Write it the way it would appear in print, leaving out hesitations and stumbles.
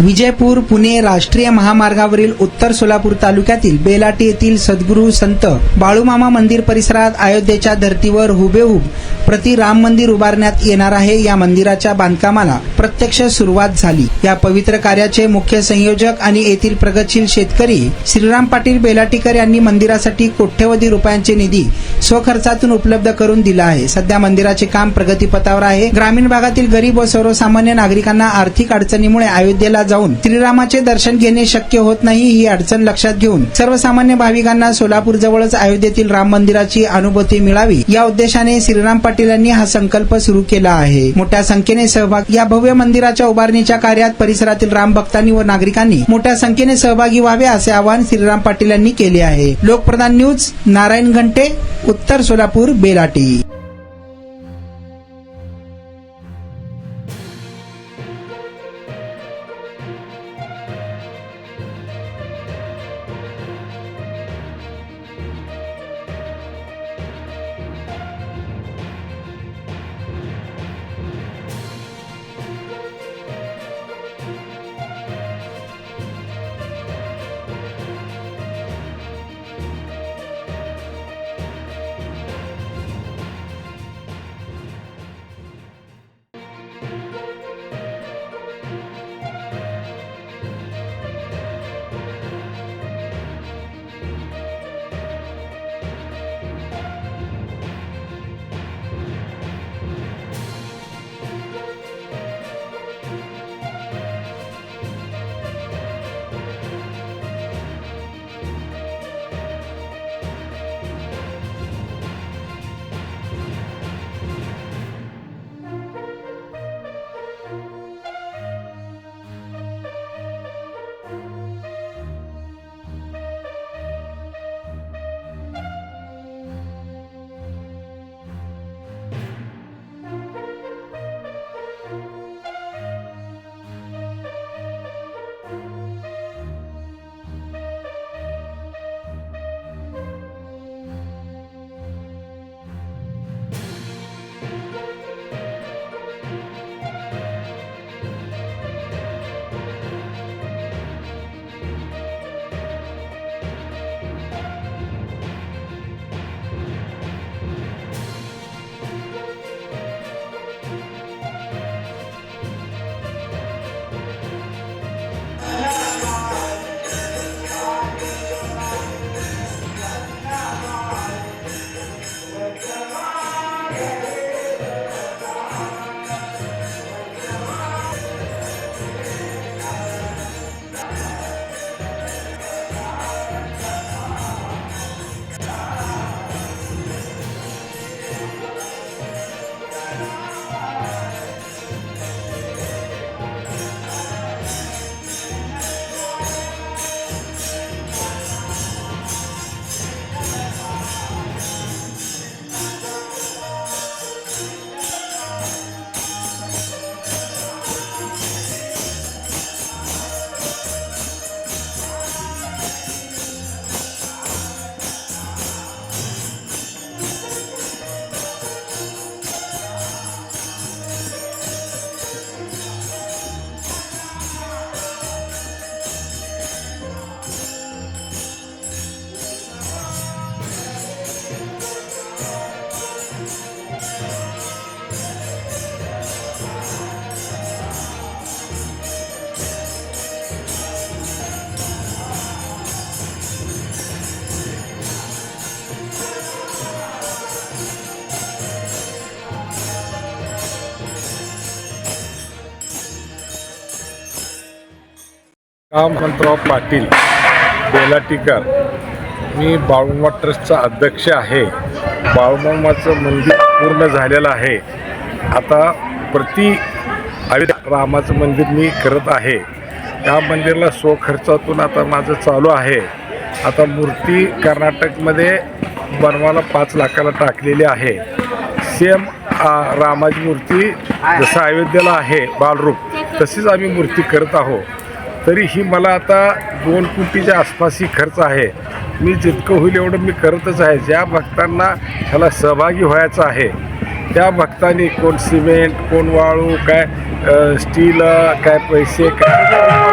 विजयपूर पुणे राष्ट्रीय महामार्गावरील उत्तर सोलापूर तालुक्यातील बेलाटी येथील सद्गुरू संत बाळूमामा मंदिर परिसरात अयोध्येच्या धर्तीवर हुबेहूब प्रति राम मंदिर उभारण्यात येणार आहे। या मंदिराच्या बांधकामाला प्रत्यक्ष सुरुवात झाली। या पवित्र कार्याचे मुख्य संयोजक आणि येथील प्रगतशील शेतकरी श्रीराम पाटील बेलाटीकर यांनी मंदिरासाठी कोट्यवधी रुपयांचे निधी स्वखर्चातून उपलब्ध करून दिला आहे। सध्या मंदिराचे काम प्रगतीपथावर आहे। ग्रामीण भागातील गरीब व सर्वसामान्य नागरिकांना आर्थिक अडचणीमुळे अयोध्येला जाऊन श्रीरामाचे दर्शन घेणे शक्य होत नाही। ही अडचण लक्षात घेऊन सर्वसामान्य भाविकांना सोलापूर जवळच अयोध्येतील राम मंदिराची अनुभूती मिळावी या उद्देशाने श्रीराम पाटील यांनी हा संकल्प सुरू केला आहे। मोठ्या संख्येने सहभागी या भव्य मंदिराच्या उभारणीच्या कार्यात परिसरातील राम भक्तांनी व नागरिकांनी मोठ्या संख्येने सहभागी व्हावे असे आवाहन श्रीराम पाटील यांनी केले आहे। लोकप्रधान न्यूज, नारायण घंटे, उत्तर सोलापूर, बेलाटी। हनुमंतराव पाटील बेलाटीकर, मी बाळूमामा ट्रस्टचा अध्यक्ष आहे। बाळूमामाचं मंदिर पूर्ण झालेलं आहे। आता रामाचं मंदिर मी करत आहे। या मंदिराला स्वखर्चातून आता माझं चालू आहे। आता मूर्ती कर्नाटकमध्ये बनवायला 5 लाखाला टाकलेली आहे। सेम रामाची मूर्ती जसं अयोध्येला आहे बालरूप, तशीच आम्ही मूर्ती करत आहोत। तरी ही मला आता 2 कोटीच्या आसपास ही खर्च आहे। मी जितकं होईल एवढं मी करतच आहे। ज्या भक्तांना ह्याला सहभागी व्हायचं आहे त्या भक्तांनी कोण सिमेंट, कोण वाळू, काय स्टील, काय पैसे, काय